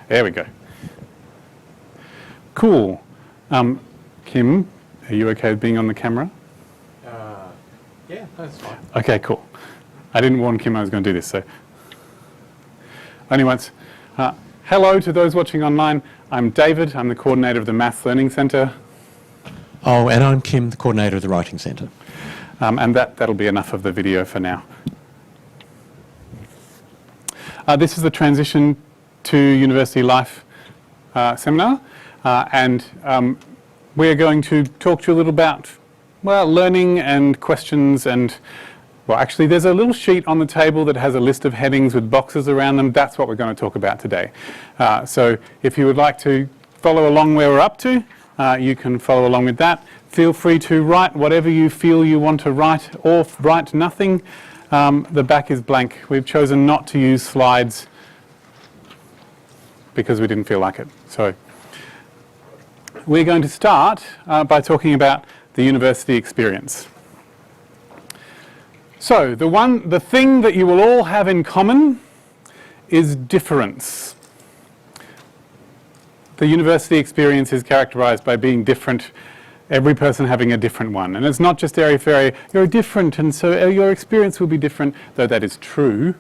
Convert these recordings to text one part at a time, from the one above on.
There we go. Cool. Kym, are you okay with being on the camera? Yeah, that's fine. Okay, cool. I didn't warn Kym I was going to do this, so. Only once. Hello to those watching online. I'm David. I'm the coordinator of the Maths Learning Centre. Oh, and I'm Kym, the coordinator of the Writing Centre. And that'll be enough of the video for now. This is the Transition to University Life seminar. And we're going to talk to you a little about, well, learning and questions and, well, actually there's a little sheet on the table that has a list of headings with boxes around them. That's what we're going to talk about today. So if you would like to follow along where we're up to, you can follow along with that. Feel free to write whatever you feel you want to write or write nothing. The back is blank. We've chosen not to use slides because we didn't feel like it. So we're going to start by talking about the university experience. So the thing that you will all have in common is difference. The university experience is characterised by being different, every person having a different one. And it's not just airy-fairy, you're different and so your experience will be different, though that is true.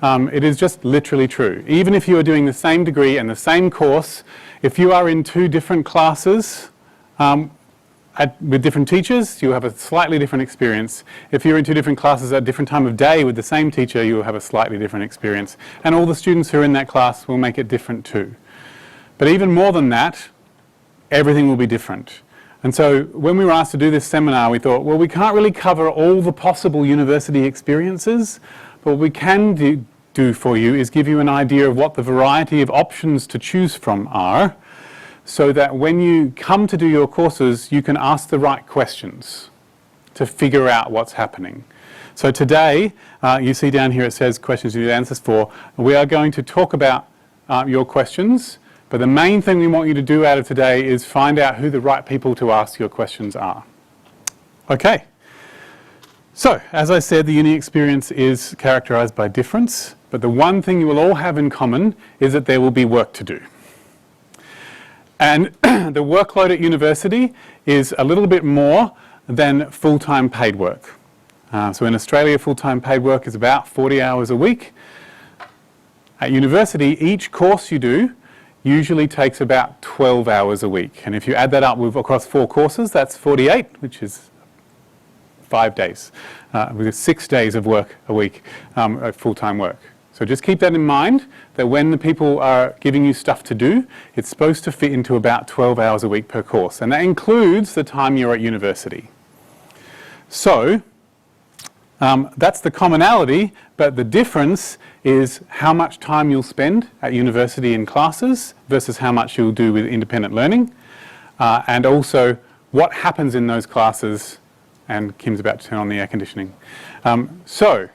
It is just literally true. Even if you are doing the same degree and the same course, if you are in two different classes with different teachers, you have a slightly different experience. If you're in two different classes at a different time of day with the same teacher, you will have a slightly different experience. And all the students who are in that class will make it different too. But even more than that, everything will be different. And so when we were asked to do this seminar, we thought, well, we can't really cover all the possible university experiences, but what we can do for you is give you an idea of what the variety of options to choose from are, so that when you come to do your courses, you can ask the right questions to figure out what's happening. So today, you see down here it says questions you need answers for. We are going to talk about your questions, but the main thing we want you to do out of today is find out who the right people to ask your questions are. Okay. So, as I said, the uni experience is characterised by difference, but the one thing you will all have in common is that there will be work to do. And the workload at university is a little bit more than full-time paid work. So in Australia, full-time paid work is about 40 hours a week. At university, each course you do usually takes about 12 hours a week. And if you add that up across 4 courses, that's 48, which is 5 days. With 6 days of work a week, full-time work. So just keep that in mind, that when the people are giving you stuff to do, it's supposed to fit into about 12 hours a week per course. And that includes the time you're at university. So that's the commonality, but the difference is how much time you'll spend at university in classes versus how much you'll do with independent learning. And also what happens in those classes, and Kym's about to turn on the air conditioning. So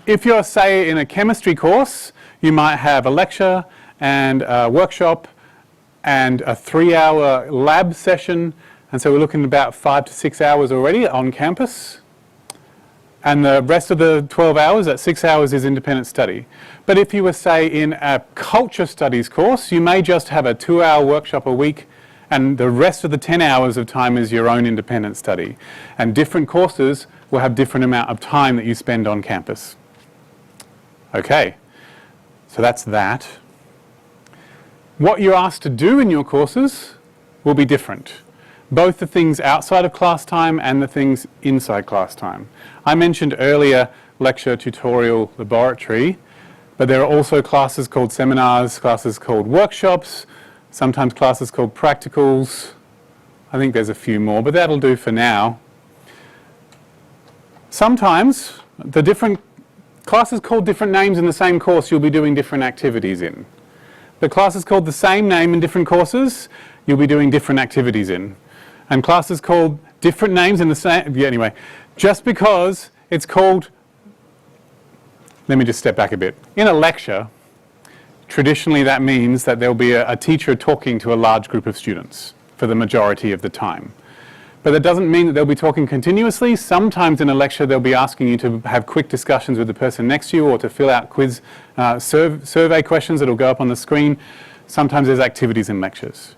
if you're, say, in a chemistry course, you might have a lecture and a workshop and a 3-hour lab session. And so we're looking at about 5 to 6 hours already on campus. And the rest of the 12 hours, that 6 hours is independent study. But if you were, say, in a culture studies course, you may just have a 2-hour workshop a week and the rest of the 10 hours of time is your own independent study. And different courses will have different amount of time that you spend on campus. Okay, so that's that. What you're asked to do in your courses will be different. Both the things outside of class time and the things inside class time. I mentioned earlier lecture, tutorial, laboratory, but there are also classes called seminars, classes called workshops, sometimes classes called practicals. I think there's a few more, but that'll do for now. Sometimes the different classes called different names in the same course you'll be doing different activities in. The classes called the same name in different courses you'll be doing different activities in. And classes called different names in the same, yeah, anyway, just because it's called, let me just step back a bit. In a lecture, traditionally that means that there'll be a teacher talking to a large group of students for the majority of the time. But that doesn't mean that they'll be talking continuously. Sometimes in a lecture they'll be asking you to have quick discussions with the person next to you or to fill out quiz survey questions that'll go up on the screen. Sometimes there's activities and lectures.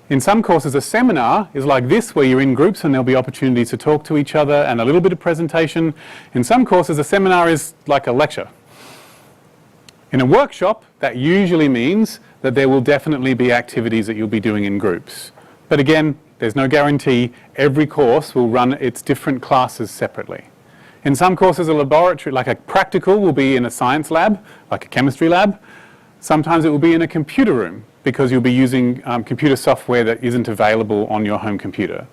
In some courses, a seminar is like this, where you're in groups and there'll be opportunities to talk to each other and a little bit of presentation. In some courses, a seminar is like a lecture. In a workshop, that usually means that there will definitely be activities that you'll be doing in groups. But again, there's no guarantee. Every course will run its different classes separately. In some courses, a laboratory, like a practical, will be in a science lab, like a chemistry lab. Sometimes it will be in a computer room, because you'll be using computer software that isn't available on your home computer.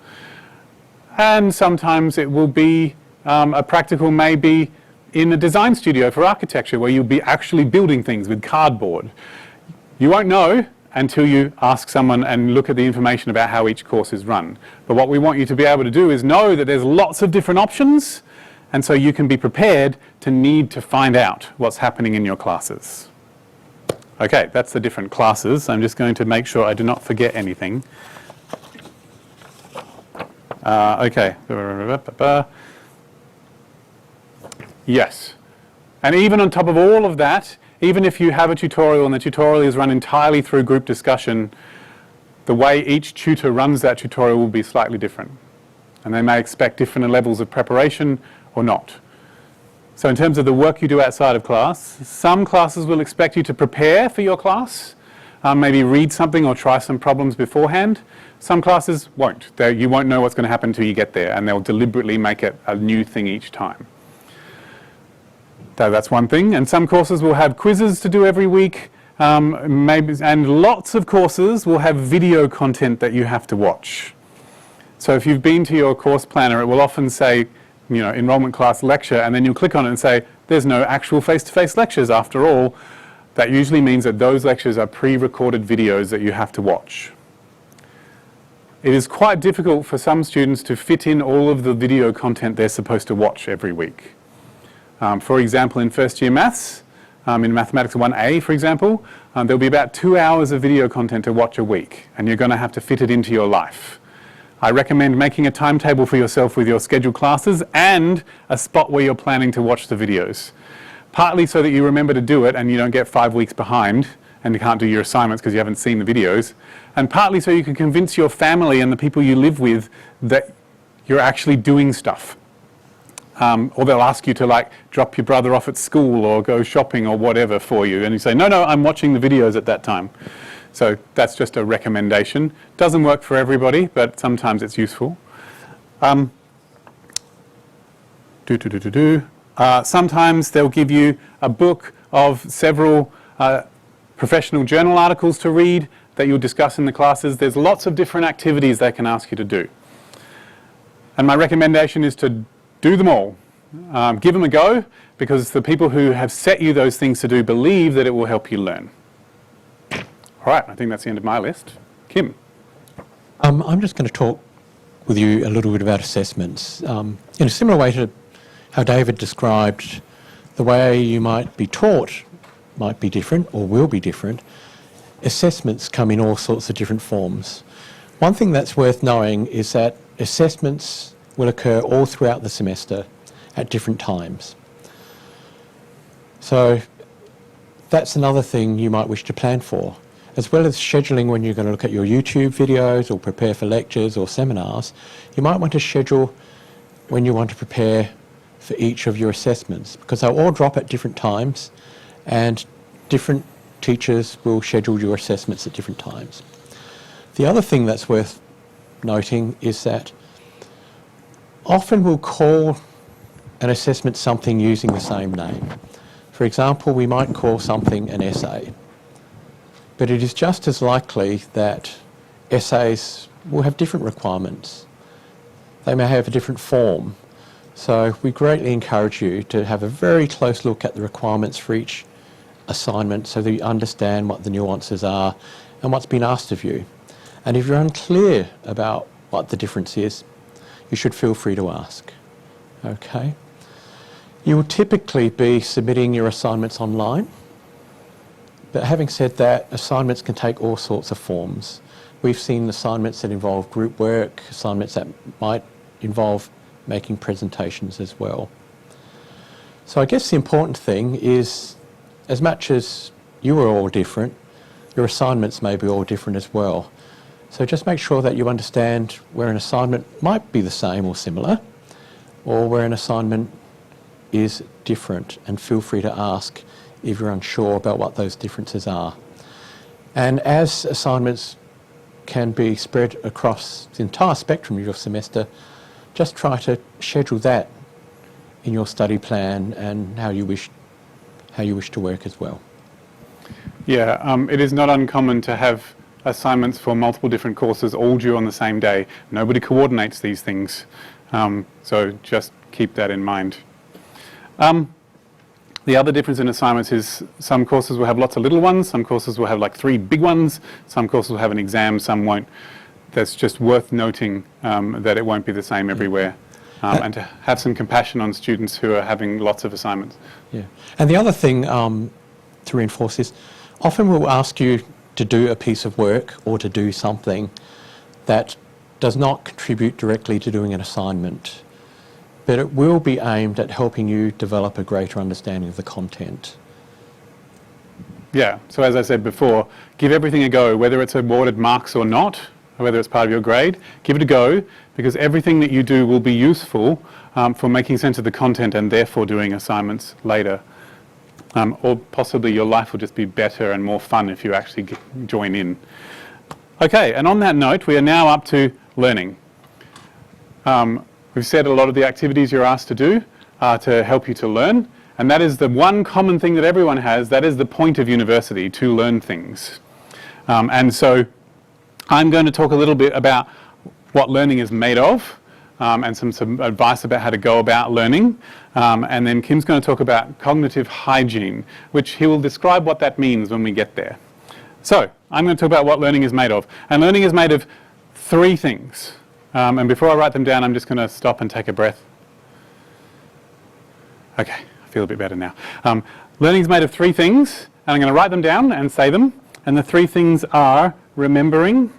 And sometimes it will be, a practical may be in a design studio for architecture, where you'll be actually building things with cardboard. You won't know until you ask someone and look at the information about how each course is run. But what we want you to be able to do is know that there's lots of different options, and so you can be prepared to need to find out what's happening in your classes. Okay, that's the different classes. I'm just going to make sure I do not forget anything. Okay. Yes. And even on top of all of that, even if you have a tutorial and the tutorial is run entirely through group discussion, the way each tutor runs that tutorial will be slightly different. And they may expect different levels of preparation or not. So in terms of the work you do outside of class, some classes will expect you to prepare for your class, maybe read something or try some problems beforehand. Some classes won't. You won't know what's going to happen until you get there, and they'll deliberately make it a new thing each time. So that's one thing. And some courses will have quizzes to do every week, and lots of courses will have video content that you have to watch. So if you've been to your course planner, it will often say, you know, enrollment class lecture, and then you'll click on it and say, there's no actual face-to-face lectures after all. That usually means that those lectures are pre-recorded videos that you have to watch. It is quite difficult for some students to fit in all of the video content they're supposed to watch every week. For example, in first year maths, in Mathematics 1A, for example, there'll be about 2 hours of video content to watch a week, and you're going to have to fit it into your life. I recommend making a timetable for yourself with your scheduled classes and a spot where you're planning to watch the videos. Partly so that you remember to do it and you don't get 5 weeks behind and you can't do your assignments because you haven't seen the videos. And partly so you can convince your family and the people you live with that you're actually doing stuff. Or they'll ask you to like drop your brother off at school or go shopping or whatever for you. And you say, no, I'm watching the videos at that time. So that's just a recommendation. Doesn't work for everybody, but sometimes it's useful. Sometimes they'll give you a book of several professional journal articles to read that you'll discuss in the classes. There's lots of different activities they can ask you to do. And my recommendation is to do them all. Give them a go, because the people who have set you those things to do believe that it will help you learn. All right, I think that's the end of my list. Kym. I'm just going to talk with you a little bit about assessments. In a similar way to how David described the way you might be taught might be different or will be different, assessments come in all sorts of different forms. One thing that's worth knowing is that assessments will occur all throughout the semester at different times. So that's another thing you might wish to plan for. As well as scheduling when you're going to look at your YouTube videos or prepare for lectures or seminars, you might want to schedule when you want to prepare for each of your assessments, because they'll all drop at different times and different teachers will schedule your assessments at different times. The other thing that's worth noting is that often we'll call an assessment something using the same name. For example, we might call something an essay. But it is just as likely that essays will have different requirements. They may have a different form. So we greatly encourage you to have a very close look at the requirements for each assignment so that you understand what the nuances are and what's been asked of you. And if you're unclear about what the difference is, you should feel free to ask. Okay? You will typically be submitting your assignments online. But having said that, assignments can take all sorts of forms. We've seen assignments that involve group work, assignments that might involve making presentations as well. So I guess the important thing is, as much as you are all different, your assignments may be all different as well. So just make sure that you understand where an assignment might be the same or similar, or where an assignment is different, and feel free to ask if you're unsure about what those differences are. And as assignments can be spread across the entire spectrum of your semester, just try to schedule that in your study plan and how you wish to work as well. Yeah, it is not uncommon to have assignments for multiple different courses all due on the same day. Nobody coordinates these things, so just keep that in mind. The other difference in assignments is some courses will have lots of little ones, some courses will have like 3 big ones, some courses will have an exam, some won't. That's just worth noting that it won't be the same everywhere, and to have some compassion on students who are having lots of assignments. Yeah, and the other thing to reinforce is, often we'll ask you to do a piece of work or to do something that does not contribute directly to doing an assignment, but it will be aimed at helping you develop a greater understanding of the content. Yeah, so as I said before, give everything a go, whether it's awarded marks or not, or whether it's part of your grade, give it a go, because everything that you do will be useful for making sense of the content and therefore doing assignments later. Or possibly your life will just be better and more fun if you actually join in. Okay, and on that note, we are now up to learning. We've said a lot of the activities you're asked to do are to help you to learn, and that is the one common thing that everyone has. That is the point of university, to learn things. And so I'm going to talk a little bit about what learning is made of, and some advice about how to go about learning. And then Kym's going to talk about cognitive hygiene, which he will describe what that means when we get there. So I'm going to talk about what learning is made of. And learning is made of 3 things. And before I write them down, I'm just going to stop and take a breath. Okay, I feel a bit better now. Learning is made of 3 things, and I'm going to write them down and say them. And the 3 things are remembering,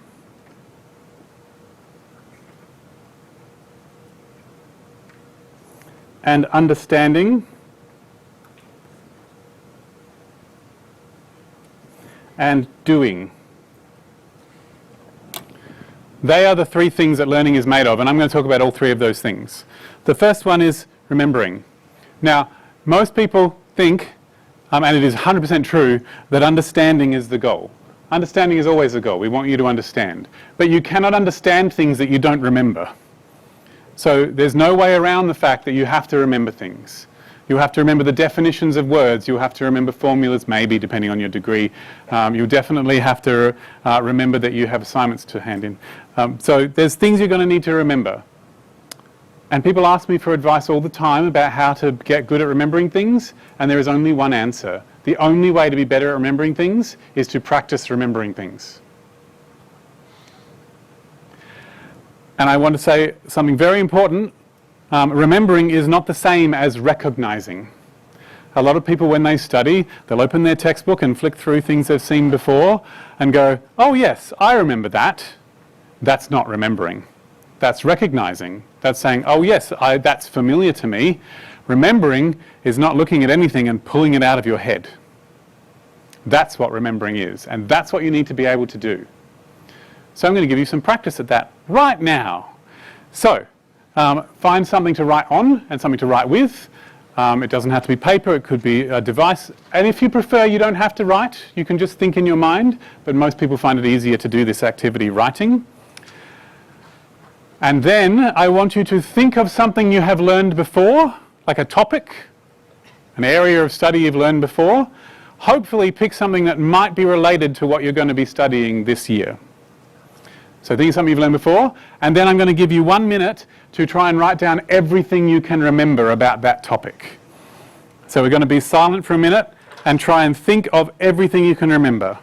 and understanding, and doing. They are the 3 things that learning is made of, and I'm going to talk about all 3 of those things. The first one is remembering. Now, most people think, and it is 100% true, that understanding is the goal. Understanding is always the goal. We want you to understand. But you cannot understand things that you don't remember. So there's no way around the fact that you have to remember things. You have to remember the definitions of words. You have to remember formulas, maybe, depending on your degree. You definitely have to remember that you have assignments to hand in. So there's things you're going to need to remember. And people ask me for advice all the time about how to get good at remembering things, and there is only one answer. The only way to be better at remembering things is to practice remembering things. And I want to say something very important. Remembering is not the same as recognizing. A lot of people, when they study, they'll open their textbook and flick through things they've seen before and go, oh yes, I remember that. That's not remembering. That's recognizing. That's saying, oh yes, that's familiar to me. Remembering is not looking at anything and pulling it out of your head. That's what remembering is, and that's what you need to be able to do. So I'm going to give you some practice at that right now. So find something to write on and something to write with. It doesn't have to be paper, it could be a device. And if you prefer, you don't have to write. You can just think in your mind, but most people find it easier to do this activity writing. And then I want you to think of something you have learned before, like a topic, an area of study you've learned before. Hopefully pick something that might be related to what you're going to be studying this year. So think of something you've learned before, and then I'm going to give you 1 minute to try and write down everything you can remember about that topic. So we're going to be silent for a minute and try and think of everything you can remember.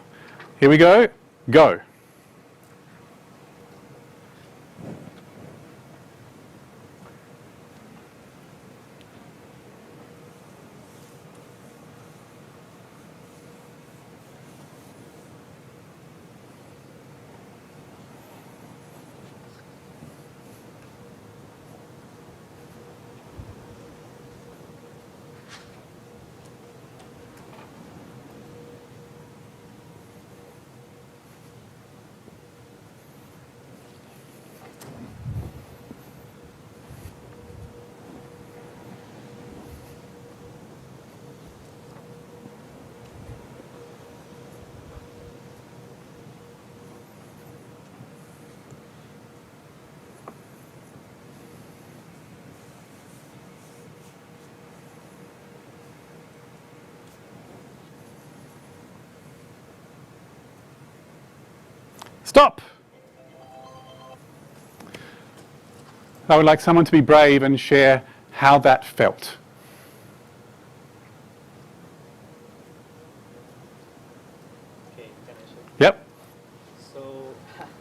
Here we go. Go. Stop. I would like someone to be brave and share how that felt. Okay, can I share? Yep. So,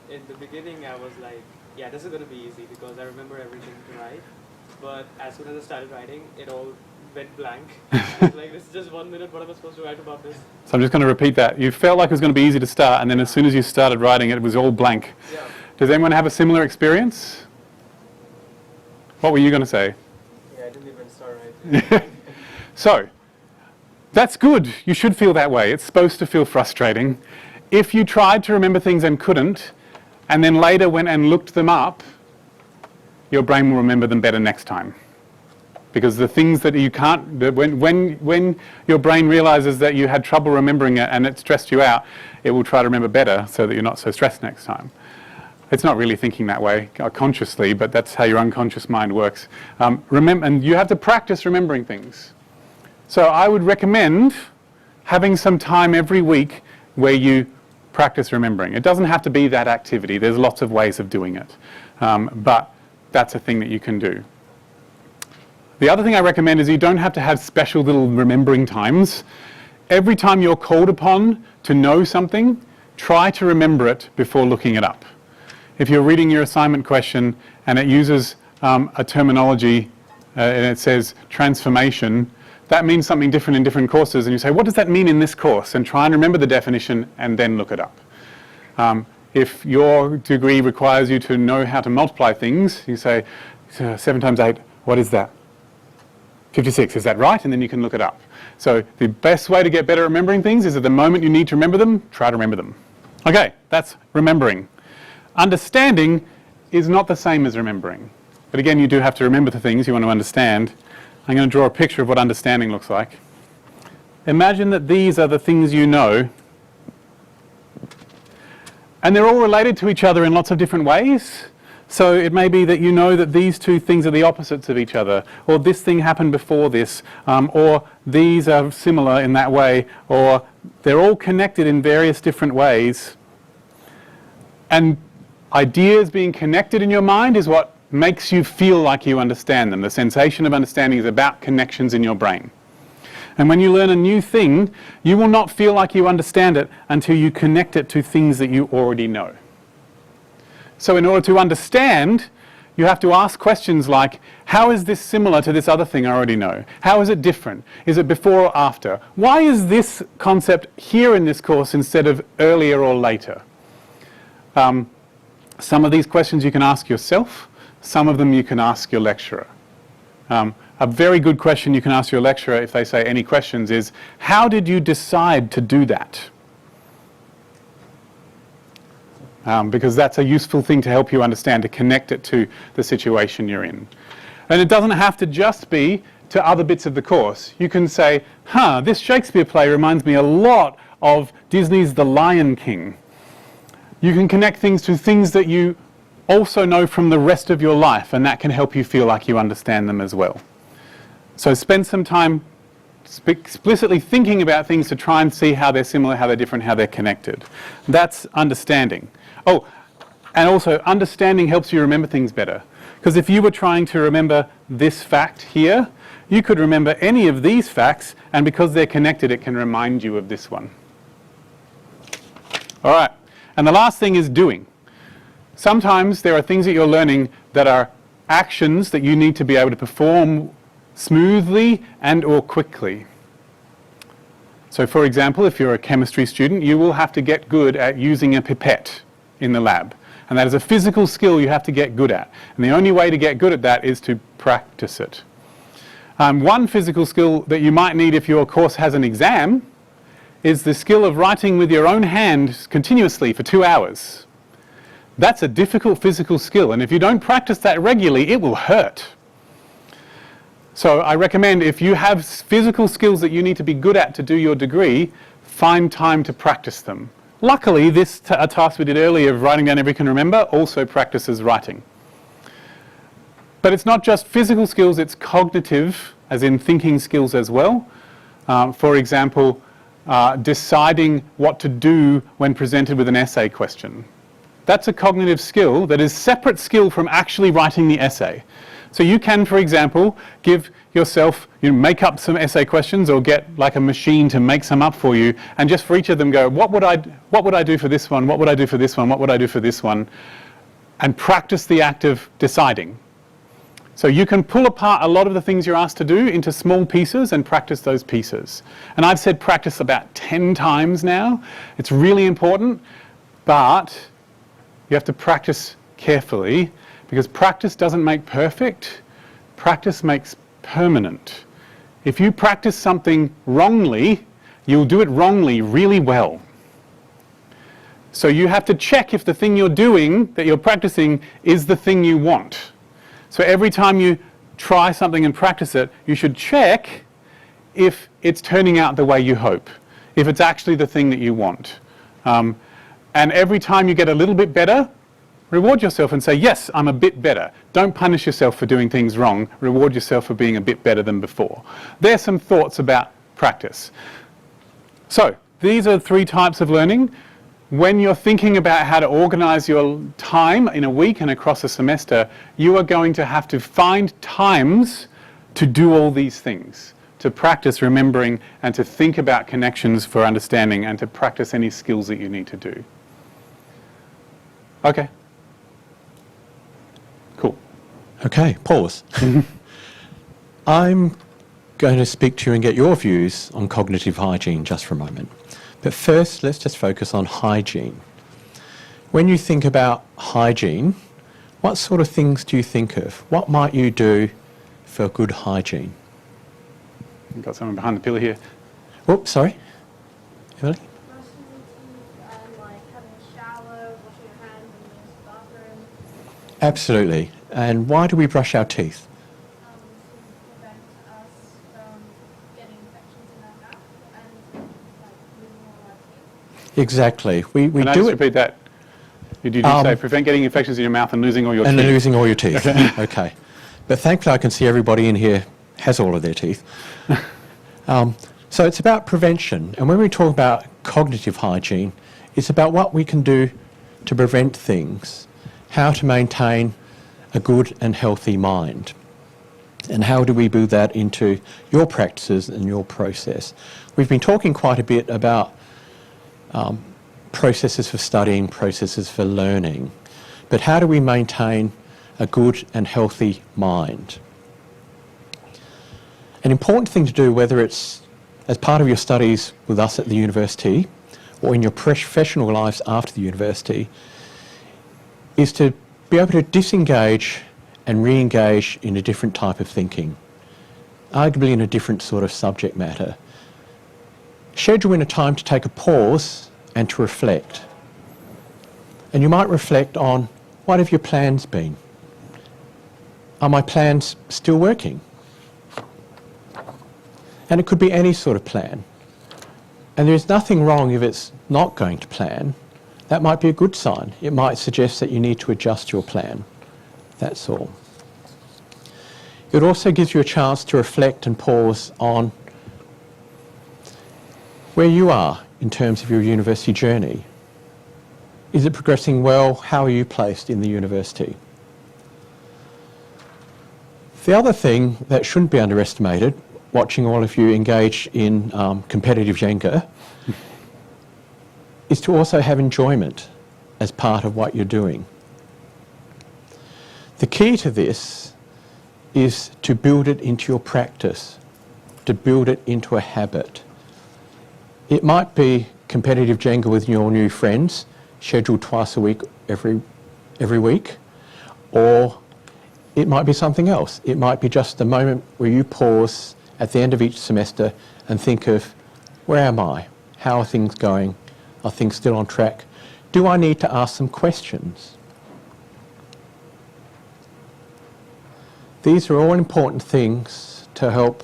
in the beginning, I was like, yeah, this is going to be easy because I remember everything to write. But as soon as I started writing, it all went blank. I was like, this is just 1 minute. What am I supposed to write about this? So I'm just going to repeat that. You felt like it was going to be easy to start, and then as soon as you started writing it, it was all blank. Yeah. Does anyone have a similar experience? What were you going to say? Yeah, I didn't even start writing. So, that's good. You should feel that way. It's supposed to feel frustrating. If you tried to remember things and couldn't, and then later went and looked them up, your brain will remember them better next time. Because the things that you can't, when your brain realizes that you had trouble remembering it and it stressed you out, it will try to remember better so that you're not so stressed next time. It's not really thinking that way consciously, but that's how your unconscious mind works. Remember, and you have to practice remembering things. So I would recommend having some time every week where you practice remembering. It doesn't have to be that activity. There's lots of ways of doing it. But that's a thing that you can do. The other thing I recommend is you don't have to have special little remembering times. Every time you're called upon to know something, try to remember it before looking it up. If you're reading your assignment question and it uses a terminology and it says transformation, that means something different in different courses, and you say, what does that mean in this course? And try and remember the definition and then look it up. If your degree requires you to know how to multiply things, you say, 7 times 8, what is that? 56, is that right? And then you can look it up. So the best way to get better at remembering things is at the moment you need to remember them, try to remember them. Okay, that's remembering. Understanding is not the same as remembering. But again, you do have to remember the things you want to understand. I'm going to draw a picture of what understanding looks like. Imagine that these are the things you know, and they're all related to each other in lots of different ways. So it may be that you know that these two things are the opposites of each other, or this thing happened before this, or these are similar in that way, or they're all connected in various different ways. And ideas being connected in your mind is what makes you feel like you understand them. The sensation of understanding is about connections in your brain. And when you learn a new thing, you will not feel like you understand it until you connect it to things that you already know. So in order to understand, you have to ask questions like, how is this similar to this other thing I already know? How is it different? Is it before or after? Why is this concept here in this course instead of earlier or later? Some of these questions you can ask yourself. Some of them you can ask your lecturer. A very good question you can ask your lecturer if they say any questions is, how did you decide to do that? Because that's a useful thing to help you understand, to connect it to the situation you're in. And it doesn't have to just be to other bits of the course. You can say, this Shakespeare play reminds me a lot of Disney's The Lion King. You can connect things to things that you also know from the rest of your life, and that can help you feel like you understand them as well. So spend some time explicitly thinking about things to try and see how they're similar, how they're different, how they're connected. That's understanding. Oh, and also understanding helps you remember things better. Because if you were trying to remember this fact here, you could remember any of these facts, and because they're connected, it can remind you of this one. All right. And the last thing is doing. Sometimes there are things that you're learning that are actions that you need to be able to perform smoothly and or quickly. So for example, if you're a chemistry student, you will have to get good at using a pipette in the lab. And that is a physical skill you have to get good at. And the only way to get good at that is to practice it. One physical skill that you might need if your course has an exam is the skill of writing with your own hand continuously for 2 hours. That's a difficult physical skill, and if you don't practice that regularly, it will hurt. So I recommend if you have physical skills that you need to be good at to do your degree, find time to practice them. Luckily, this a task we did earlier of writing down everything you can remember also practices writing. But it's not just physical skills, it's cognitive, as in thinking skills as well. For example, deciding what to do when presented with an essay question. That's a cognitive skill that is separate skill from actually writing the essay. So you can, for example, give yourself, make up some essay questions or get like a machine to make some up for you, and just for each of them go, what would I do for this one? What would I do for this one? What would I do for this one? And practice the act of deciding. So you can pull apart a lot of the things you're asked to do into small pieces and practice those pieces. And I've said practice about 10 times now. It's really important, but you have to practice carefully, because practice doesn't make perfect, practice makes permanent. If you practice something wrongly, you'll do it wrongly really well. So you have to check if the thing you're doing, that you're practicing, is the thing you want. So every time you try something and practice it, you should check if it's turning out the way you hope, if it's actually the thing that you want. And every time you get a little bit better, reward yourself and say, yes, I'm a bit better. Don't punish yourself for doing things wrong. Reward yourself for being a bit better than before. There's some thoughts about practice. So these are 3 types of learning. When you're thinking about how to organise your time in a week and across a semester, you are going to have to find times to do all these things, to practice remembering and to think about connections for understanding and to practice any skills that you need to do. Okay. Cool. Okay, pause. I'm going to speak to you and get your views on cognitive hygiene just for a moment. But first, let's just focus on hygiene. When you think about hygiene, what sort of things do you think of? What might you do for good hygiene? We've got someone behind the pillar here. Oops, sorry. Emily? Brushing your teeth and like having a shower, washing your hands when you use the bathroom. Absolutely. And why do we brush our teeth? To prevent us from getting infections in our mouth and like losing all our teeth. Exactly. We Can I do just it repeat that? Did you say prevent getting infections in your mouth and losing all your and teeth? losing all your teeth. Okay. But thankfully I can see everybody in here has all of their teeth. So it's about prevention. And when we talk about cognitive hygiene, it's about what we can do to prevent things, how to maintain a good and healthy mind. And how do we build that into your practices and your process? We've been talking quite a bit about processes for studying, processes for learning, but how do we maintain a good and healthy mind? An important thing to do, whether it's as part of your studies with us at the university or in your professional lives after the university, is to be able to disengage and re-engage in a different type of thinking, arguably in a different sort of subject matter. Schedule in a time to take a pause and to reflect. And you might reflect on, what have your plans been? Are my plans still working? And it could be any sort of plan. And there's nothing wrong if it's not going to plan. That might be a good sign. It might suggest that you need to adjust your plan. That's all. It also gives you a chance to reflect and pause on where you are in terms of your university journey. Is it progressing well? How are you placed in the university? The other thing that shouldn't be underestimated, watching all of you engage in competitive Jenga, is to also have enjoyment as part of what you're doing. The key to this is to build it into your practice, to build it into a habit. It might be competitive Jenga with your new friends, scheduled twice a week, every week, or it might be something else. It might be just a moment where you pause at the end of each semester and think of, where am I? How are things going? Are things still on track? Do I need to ask some questions? These are all important things to help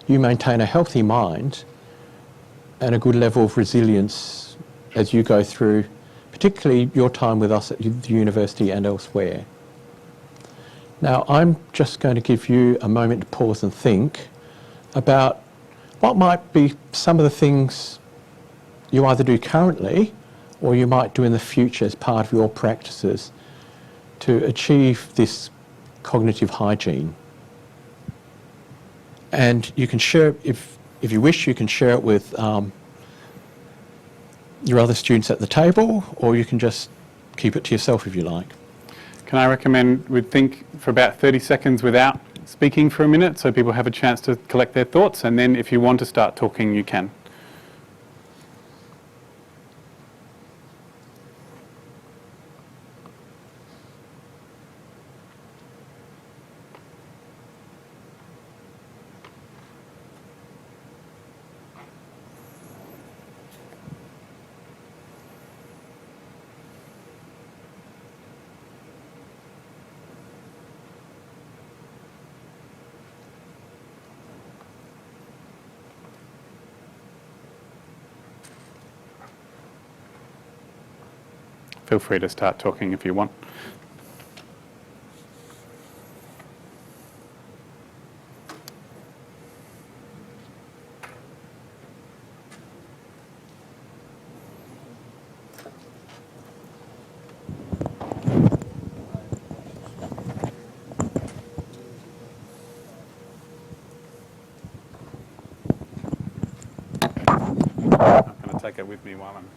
you maintain a healthy mind and a good level of resilience as you go through, particularly your time with us at the university and elsewhere. Now, I'm just going to give you a moment to pause and think about what might be some of the things you either do currently or you might do in the future as part of your practices to achieve this cognitive hygiene. And you can share, if you wish, you can share it with your other students at the table, or you can just keep it to yourself if you like. Can I recommend we think for about 30 seconds without speaking for a minute so people have a chance to collect their thoughts, and then if you want to start talking, you can. Feel free to start talking if you want. I'm going to take it with me while I'm...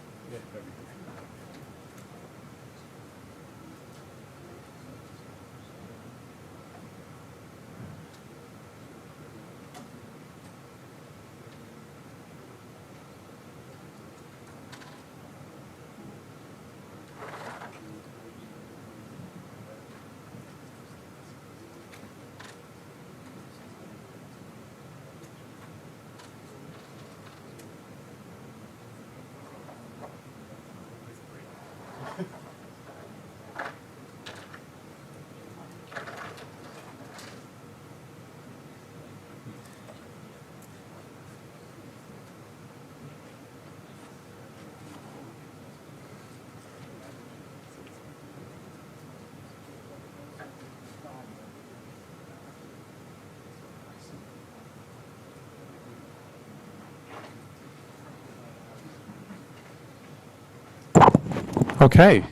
Okay.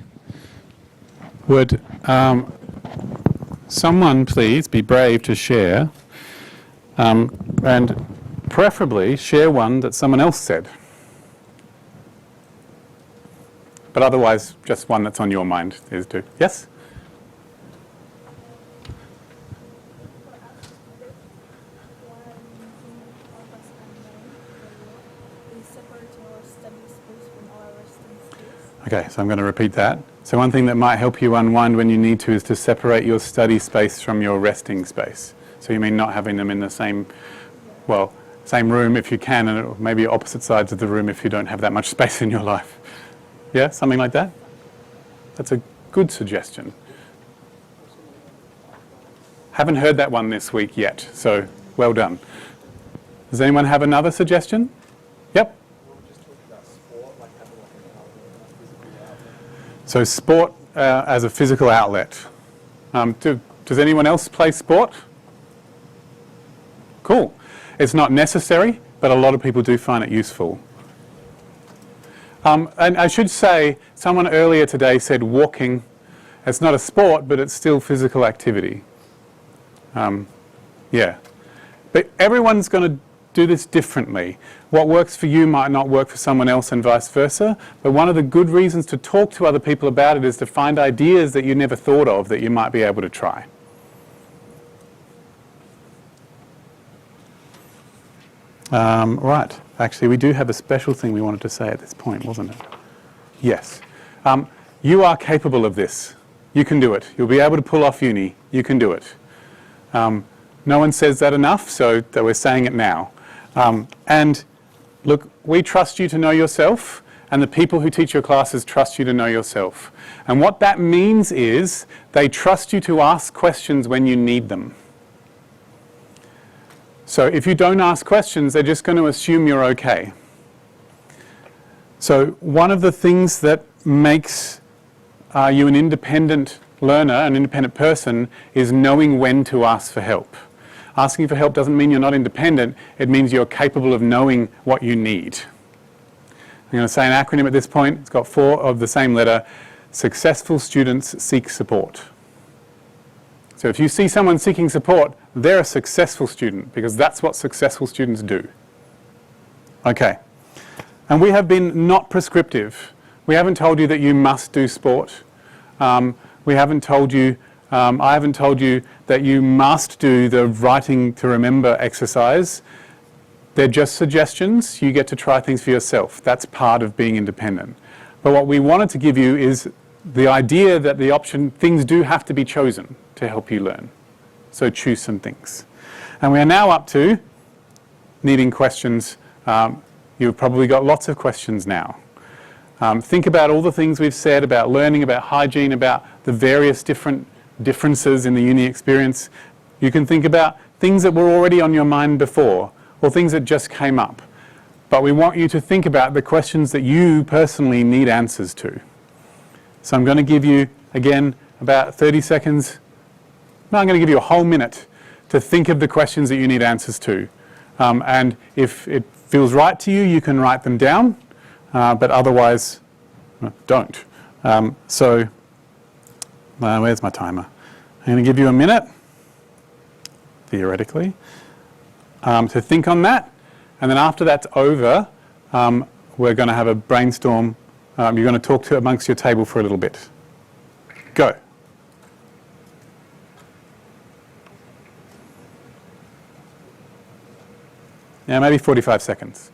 Would someone please be brave to share, and preferably share one that someone else said, but otherwise just one that's on your mind is to. Yes? Okay, so I'm going to repeat that. So one thing that might help you unwind when you need to is to separate your study space from your resting space. So you mean not having them in the same, well, same room if you can, and maybe opposite sides of the room if you don't have that much space in your life. Yeah, something like that? That's a good suggestion. Haven't heard that one this week yet, so well done. Does anyone have another suggestion? Yep. So sport as a physical outlet. Does anyone else play sport? Cool. It's not necessary, but a lot of people do find it useful. And I should say, someone earlier today said walking. It's not a sport, but it's still physical activity. Yeah. But everyone's going to do this differently. What works for you might not work for someone else and vice versa, but one of the good reasons to talk to other people about it is to find ideas that you never thought of that you might be able to try. Right, actually we do have a special thing we wanted to say at this point, wasn't it? Yes. You are capable of this. You can do it. You'll be able to pull off uni. You can do it. No one says that enough, so that we're saying it now. And look, we trust you to know yourself, and the people who teach your classes trust you to know yourself. And what that means is they trust you to ask questions when you need them. So if you don't ask questions, they're just going to assume you're okay. So one of the things that makes you an independent learner, an independent person, is knowing when to ask for help. Asking for help doesn't mean you're not independent, it means you're capable of knowing what you need. I'm going to say an acronym at this point. It's got 4 of the same letter. Successful students seek support. So if you see someone seeking support, they're a successful student, because that's what successful students do. Okay. And we have been not prescriptive. We haven't told you that you must do sport. We haven't told you, I haven't told you that you must do the writing to remember exercise. They're just suggestions. You get to try things for yourself. That's part of being independent. But what we wanted to give you is the idea that the option, things do have to be chosen to help you learn. So choose some things. And we are now up to needing questions. You've probably got lots of questions now. Think about all the things we've said about learning, about hygiene, about the various differences in the uni experience. You can think about things that were already on your mind before, or things that just came up. But we want you to think about the questions that you personally need answers to. So I'm going to give you, again, about 30 seconds. No, I'm going to give you a whole minute to think of the questions that you need answers to. And if it feels right to you, you can write them down, but otherwise, don't. Where's my timer? I'm going to give you a minute, theoretically, to think on that. And then after that's over, we're going to have a brainstorm. You're going to talk to amongst your table for a little bit. Go. Yeah, maybe 45 seconds.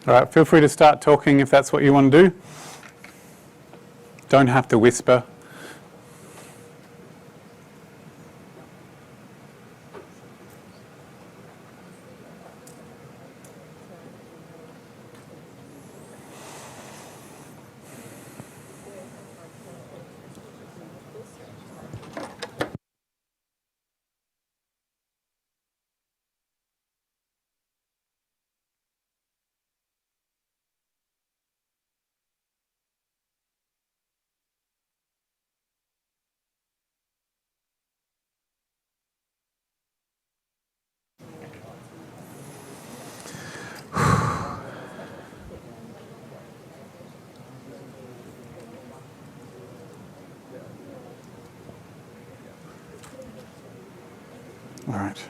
All right, feel free to start talking if that's what you want to do. Don't have to whisper. All right.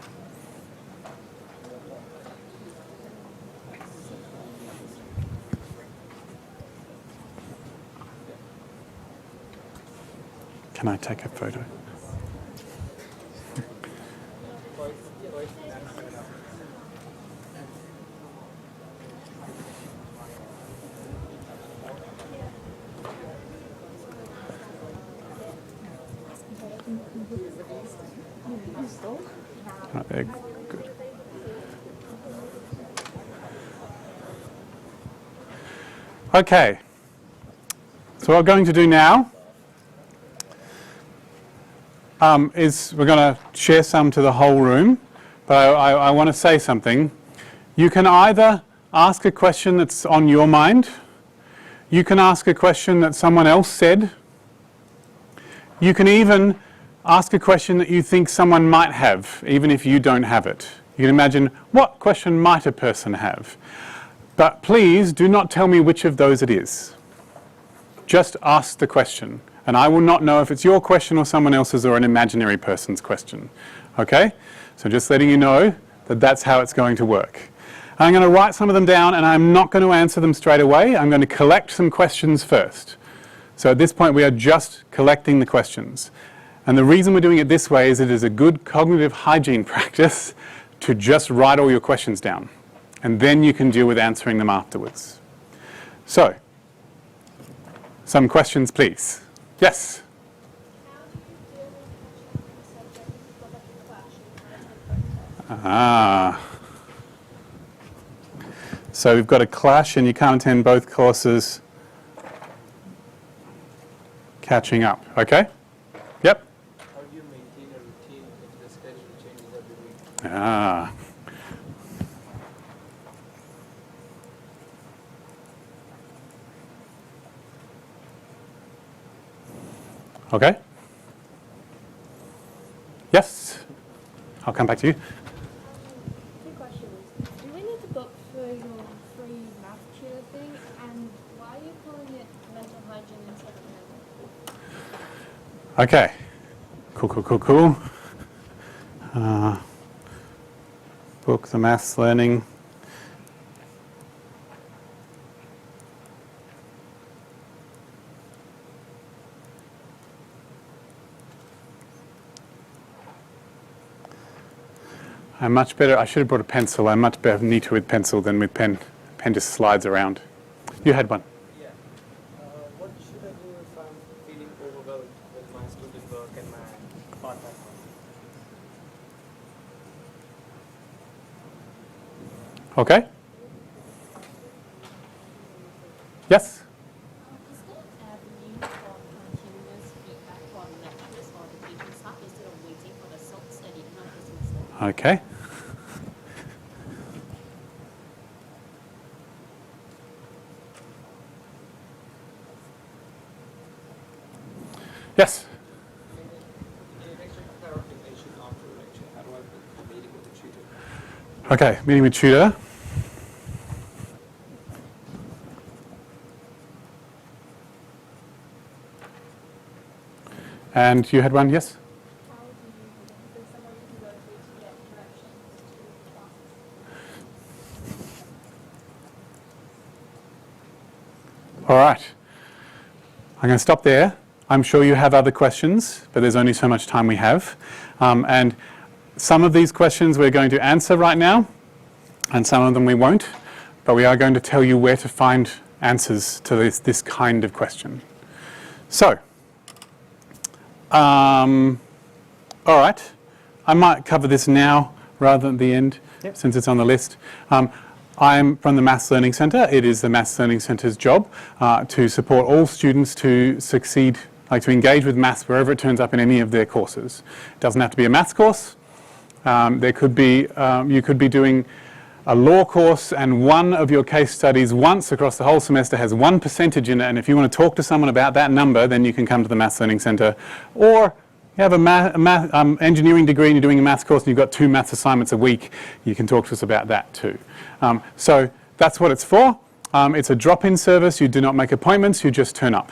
Can I take a photo? Right there, good. Okay, so what we're going to do now is we're going to share some to the whole room, but I want to say something. You can either ask a question that's on your mind, you can ask a question that someone else said, you can even ask a question that you think someone might have, even if you don't have it. You can imagine, what question might a person have? But please do not tell me which of those it is. Just ask the question, and I will not know if it's your question or someone else's or an imaginary person's question. Okay? So just letting you know that that's how it's going to work. I'm going to write some of them down, and I'm not going to answer them straight away. I'm going to collect some questions first. So at this point, we are just collecting the questions. And the reason we're doing it this way is it is a good cognitive hygiene practice to just write all your questions down. And then you can deal with answering them afterwards. So, some questions, please. Yes? How do you deal with catching up on the subject before the clash? So we've got a clash and you can't attend both courses. Catching up, okay? Yep. How do you maintain a routine if the schedule changes every week? Okay. Yes. I'll come back to you. Two questions. Do we need to book for your free math tutor thing? And why are you calling it mental hygiene instead of mental? Okay. Cool. Book the maths learning. I'm much better, I should have brought a pencil. I'm much better neater with pencil than with pen. Pen just slides around. You had one. Yeah. What should I do if I'm feeling overwhelmed with my student work and my part-time work? Okay. Yes? Is there an avenue for continuous feedback from lecturers or the teaching staff instead of waiting for the results at the end of the semester? Okay. Yes? An extra clarification after a lecture. How do I book a meeting with the tutor? Okay, meeting with tutor. And you had one, yes? How do you, does someone you can go to get directions to classes? All right. I'm going to stop there. I'm sure you have other questions, but there's only so much time we have. And some of these questions we're going to answer right now, and some of them we won't. But we are going to tell you where to find answers to this kind of question. So, all right. I might cover this now rather than at the end, since it's on the list. I'm from the Maths Learning Centre. It is the Maths Learning Centre's job to support all students to succeed, like to engage with maths wherever it turns up in any of their courses. It doesn't have to be a maths course. There could be, you could be doing a law course and one of your case studies once across the whole semester has 1% in it, and if you want to talk to someone about that number, then you can come to the Maths Learning Centre. Or you have a engineering degree and you're doing a maths course and you've got 2 maths assignments a week, you can talk to us about that too. So that's what it's for. It's a drop-in service. You do not make appointments, you just turn up.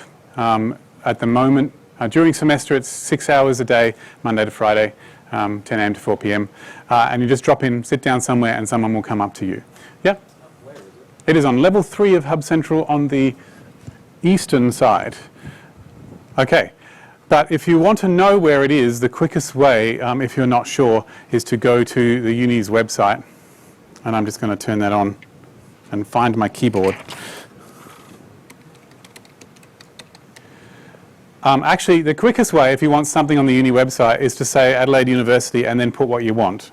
At the moment, during semester, it's 6 hours a day, Monday to Friday, 10 a.m. to 4 p.m. And you just drop in, sit down somewhere, and someone will come up to you. Yeah? Where is it? It is on level 3 of Hub Central on the eastern side. Okay. But if you want to know where it is, the quickest way, if you're not sure, is to go to the uni's website. And I'm just going to turn that on and find my keyboard. Actually, the quickest way, if you want something on the uni website, is to say Adelaide University and then put what you want.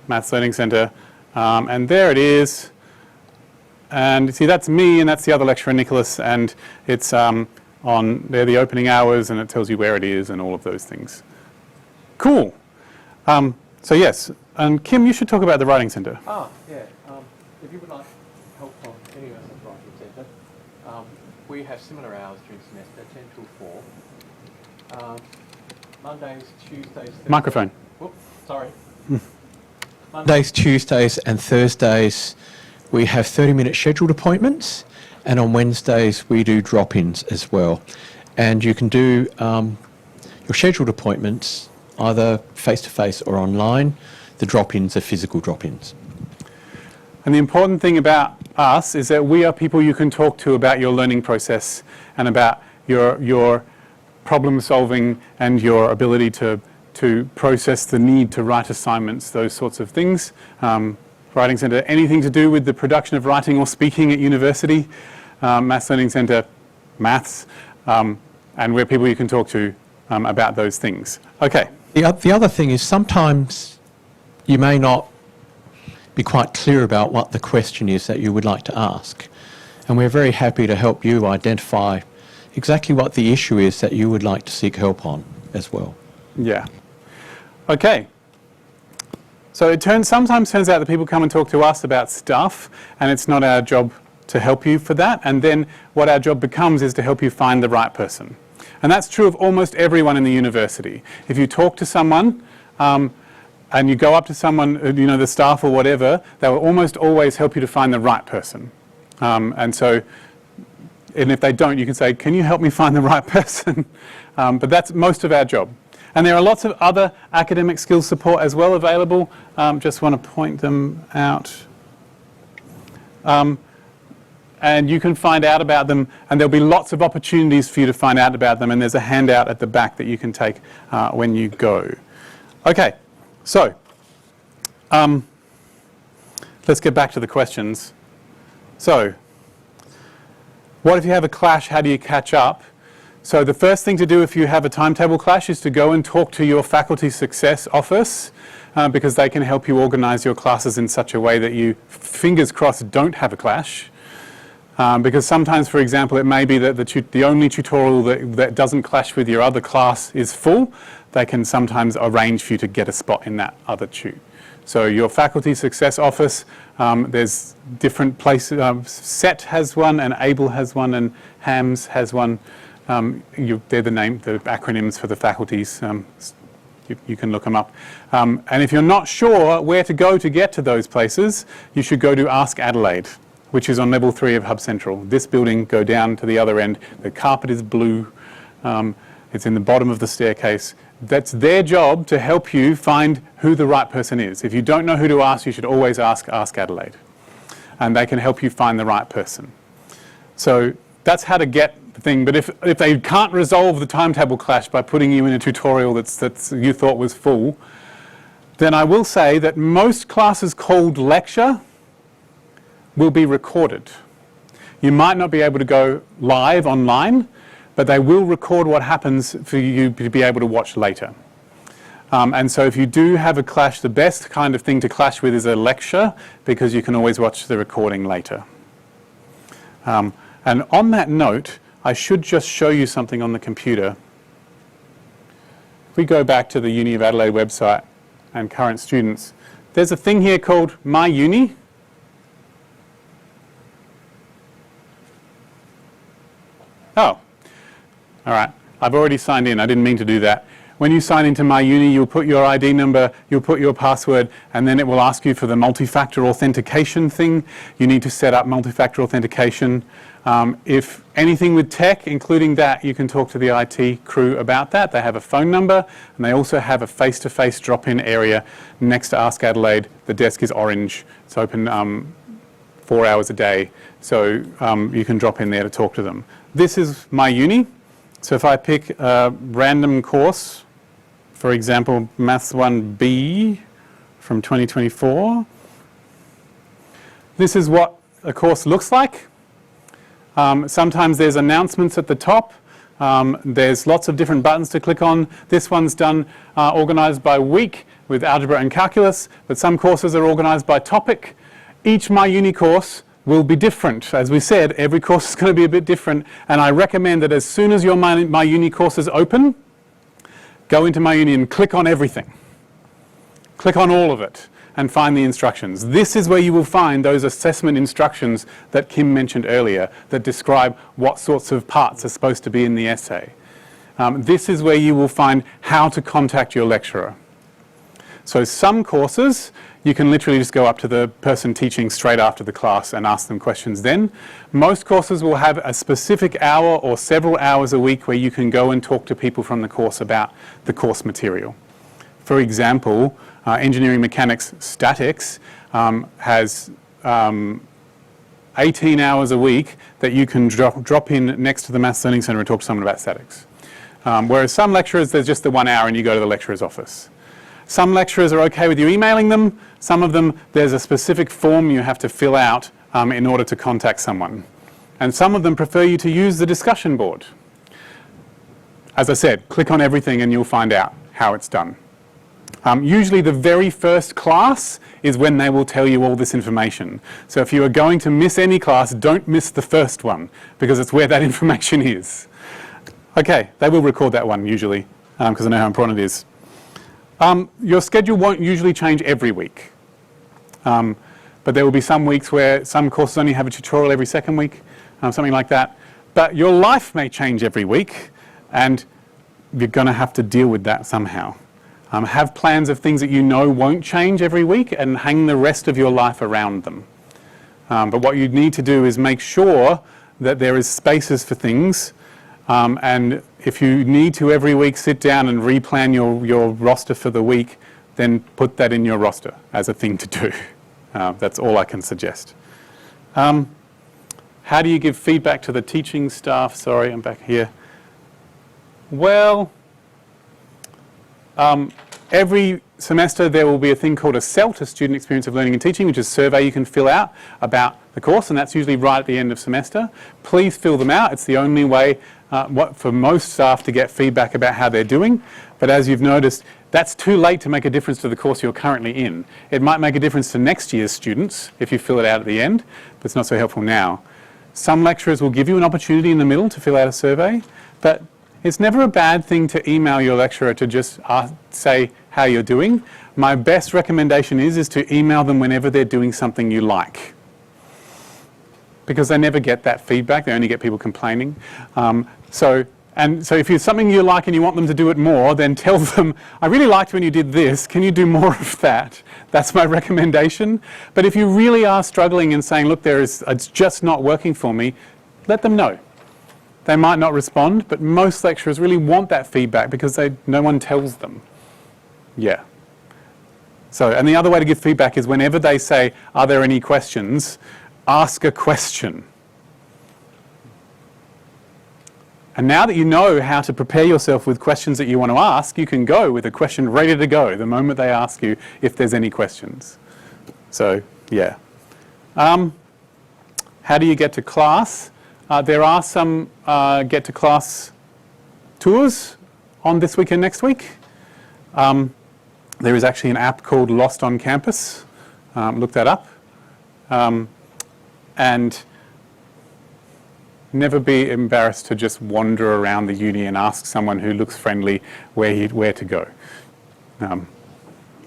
Maths Learning Centre. And there it is. And see, that's me and that's the other lecturer, Nicholas. And it's they're the opening hours and it tells you where it is and all of those things. Cool. So yes, and Kym, you should talk about the Writing Centre. Yeah. If you would like help from any of us at the Writing Centre, we have similar hours during semester, 10 till 4. Mondays, Tuesdays, Thursdays. Microphone. Whoops, sorry. Mondays, Tuesdays and Thursdays we have 30-minute scheduled appointments, and on Wednesdays we do drop-ins as well. And you can do your scheduled appointments either face-to-face or online. The drop-ins are physical drop-ins. And the important thing about us is that we are people you can talk to about your learning process and about your problem solving and your ability to process the need to write assignments, those sorts of things. Writing Centre, anything to do with the production of writing or speaking at university. Maths Learning Centre, maths, and we're people you can talk to about those things. Okay. The other thing is sometimes you may not be quite clear about what the question is that you would like to ask. And we're very happy to help you identify exactly what the issue is that you would like to seek help on as well. Yeah. Okay. So it sometimes turns out that people come and talk to us about stuff, and it's not our job to help you for that. And then what our job becomes is to help you find the right person. And that's true of almost everyone in the university. If you talk to someone, and you go up to someone, you know, the staff or whatever, they will almost always help you to find the right person. And if they don't, you can say, can you help me find the right person? But that's most of our job. And there are lots of other academic skills support as well available. Just want to point them out. And you can find out about them, and there'll be lots of opportunities for you to find out about them, and there's a handout at the back that you can take when you go. Okay, so let's get back to the questions. So, what if you have a clash? How do you catch up? So the first thing to do if you have a timetable clash is to go and talk to your faculty success office because they can help you organise your classes in such a way that you, fingers crossed, don't have a clash. Because sometimes, for example, it may be that the only tutorial that doesn't clash with your other class is full. They can sometimes arrange for you to get a spot in that other tute. So your faculty success office, there's different places. SET has one, and ABLE has one, and HAMS has one. They're the acronyms for the faculties. You can look them up. And if you're not sure where to go to get to those places, you should go to Ask Adelaide, which is on level 3 of Hub Central. This building, go down to the other end. The carpet is blue. It's in the bottom of the staircase. That's their job to help you find who the right person is. If you don't know who to ask, you should always ask Adelaide. And they can help you find the right person. So that's how to get the thing. But if they can't resolve the timetable clash by putting you in a tutorial that's you thought was full, then I will say that most classes called lecture will be recorded. You might not be able to go live online, but they will record what happens for you to be able to watch later. And so if you do have a clash, the best kind of thing to clash with is a lecture, because you can always watch the recording later. And on that note, I should just show you something on the computer. If we go back to the Uni of Adelaide website and current students, there's a thing here called My Uni. Oh, all right. I've already signed in. I didn't mean to do that. When you sign into My Uni, you'll put your ID number, you'll put your password, and then it will ask you for the multi-factor authentication thing. You need to set up multi-factor authentication. If anything with tech, including that, you can talk to the IT crew about that. They have a phone number, and they also have a face-to-face drop-in area next to Ask Adelaide. The desk is orange. It's open 4 hours a day, so you can drop in there to talk to them. This is My Uni. So if I pick a random course, for example, Maths 1B from 2024, this is what a course looks like. Sometimes there's announcements at the top. There's lots of different buttons to click on. This one's done organised by week with algebra and calculus, but some courses are organised by topic. Each My Uni course will be different. As we said, every course is going to be a bit different, and I recommend that as soon as your My Uni course is open, go into My Uni and click on everything. Click on all of it and find the instructions. This is where you will find those assessment instructions that Kym mentioned earlier that describe what sorts of parts are supposed to be in the essay. This is where you will find how to contact your lecturer. So some courses, you can literally just go up to the person teaching straight after the class and ask them questions then. Most courses will have a specific hour or several hours a week where you can go and talk to people from the course about the course material. For example, Engineering Mechanics Statics has 18 hours a week that you can drop in next to the Maths Learning Centre and talk to someone about statics. Whereas some lecturers, there's just the 1 hour and you go to the lecturer's office. Some lecturers are okay with you emailing them. Some of them, there's a specific form you have to fill out in order to contact someone. And some of them prefer you to use the discussion board. As I said, click on everything and you'll find out how it's done. Usually the very first class is when they will tell you all this information. So if you are going to miss any class, don't miss the first one, because it's where that information is. Okay, they will record that one usually, because I know how important it is. Your schedule won't usually change every week. But there will be some weeks where some courses only have a tutorial every second week, something like that. But your life may change every week, and you're going to have to deal with that somehow. Have plans of things that you know won't change every week and hang the rest of your life around them. But what you need to do is make sure that there is spaces for things, and if you need to every week sit down and replan your roster for the week, then put that in your roster as a thing to do. That's all I can suggest. How do you give feedback to the teaching staff? Sorry, I'm back here. Well, every semester there will be a thing called a CELT, a Student Experience of Learning and Teaching, which is a survey you can fill out about the course, and that's usually right at the end of semester. Please fill them out. It's the only way for most staff to get feedback about how they're doing. But as you've noticed, that's too late to make a difference to the course you're currently in. It might make a difference to next year's students if you fill it out at the end, but it's not so helpful now. Some lecturers will give you an opportunity in the middle to fill out a survey, but it's never a bad thing to email your lecturer to just say how you're doing. My best recommendation is to email them whenever they're doing something you like, because they never get that feedback. They only get people complaining. So if it's something you like and you want them to do it more, then tell them, I really liked when you did this, can you do more of that? That's my recommendation. But if you really are struggling and saying, look, it's just not working for me, let them know. They might not respond, but most lecturers really want that feedback because no one tells them. Yeah. So, and the other way to give feedback is whenever they say, are there any questions, ask a question. And now that you know how to prepare yourself with questions that you want to ask, you can go with a question ready to go the moment they ask you if there's any questions. So, yeah. How do you get to class? There are some get to class tours on this week and next week. There is actually an app called Lost on Campus. Look that up. And never be embarrassed to just wander around the uni and ask someone who looks friendly where to go.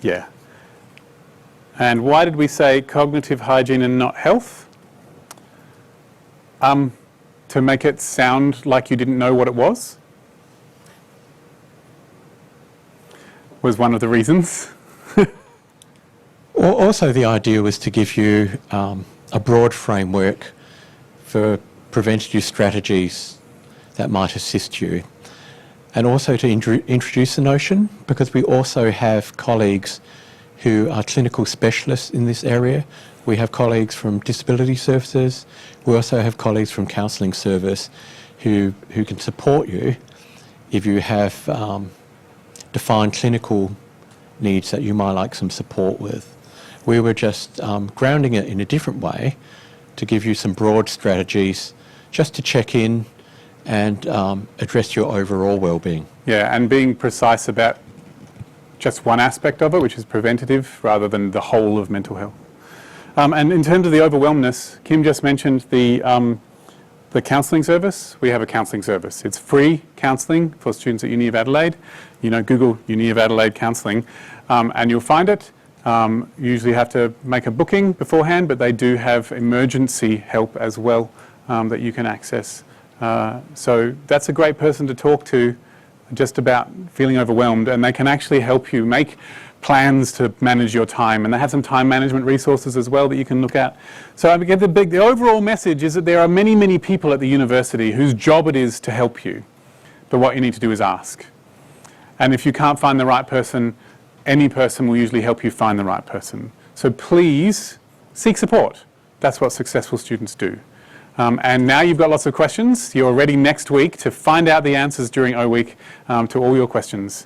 Yeah. And why did we say cognitive hygiene and not health? To make it sound like you didn't know what it was one of the reasons. Also, the idea was to give you a broad framework for preventative strategies that might assist you, and also to introduce the notion, because we also have colleagues who are clinical specialists in this area. We have colleagues from disability services. We also have colleagues from counselling service who can support you if you have defined clinical needs that you might like some support with. We were just grounding it in a different way to give you some broad strategies just to check in and address your overall well-being. Yeah, and being precise about just one aspect of it, which is preventative, rather than the whole of mental health. And in terms of the overwhelmness, Kym just mentioned the counselling service. We have a counselling service. It's free counselling for students at Uni of Adelaide. You know, Google Uni of Adelaide counselling, and you'll find it. You usually have to make a booking beforehand, but they do have emergency help as well that you can access. So that's a great person to talk to just about feeling overwhelmed, and they can actually help you make plans to manage your time, and they have some time management resources as well that you can look at. So I get the overall message is that there are many, many people at the university whose job it is to help you, but what you need to do is ask. And if you can't find the right person, any person will usually help you find the right person. So please seek support. That's what successful students do. And now you've got lots of questions. You're ready next week to find out the answers during O Week to all your questions.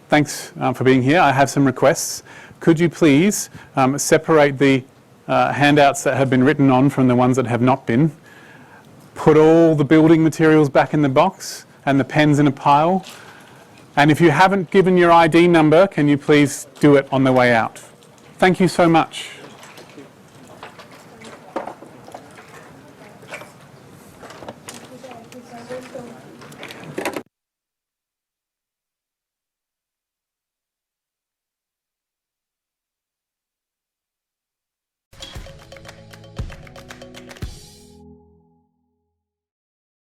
Thanks for being here. I have some requests. Could you please separate the handouts that have been written on from the ones that have not been? Put all the building materials back in the box and the pens in a pile. And if you haven't given your ID number, can you please do it on the way out? Thank you so much. Because I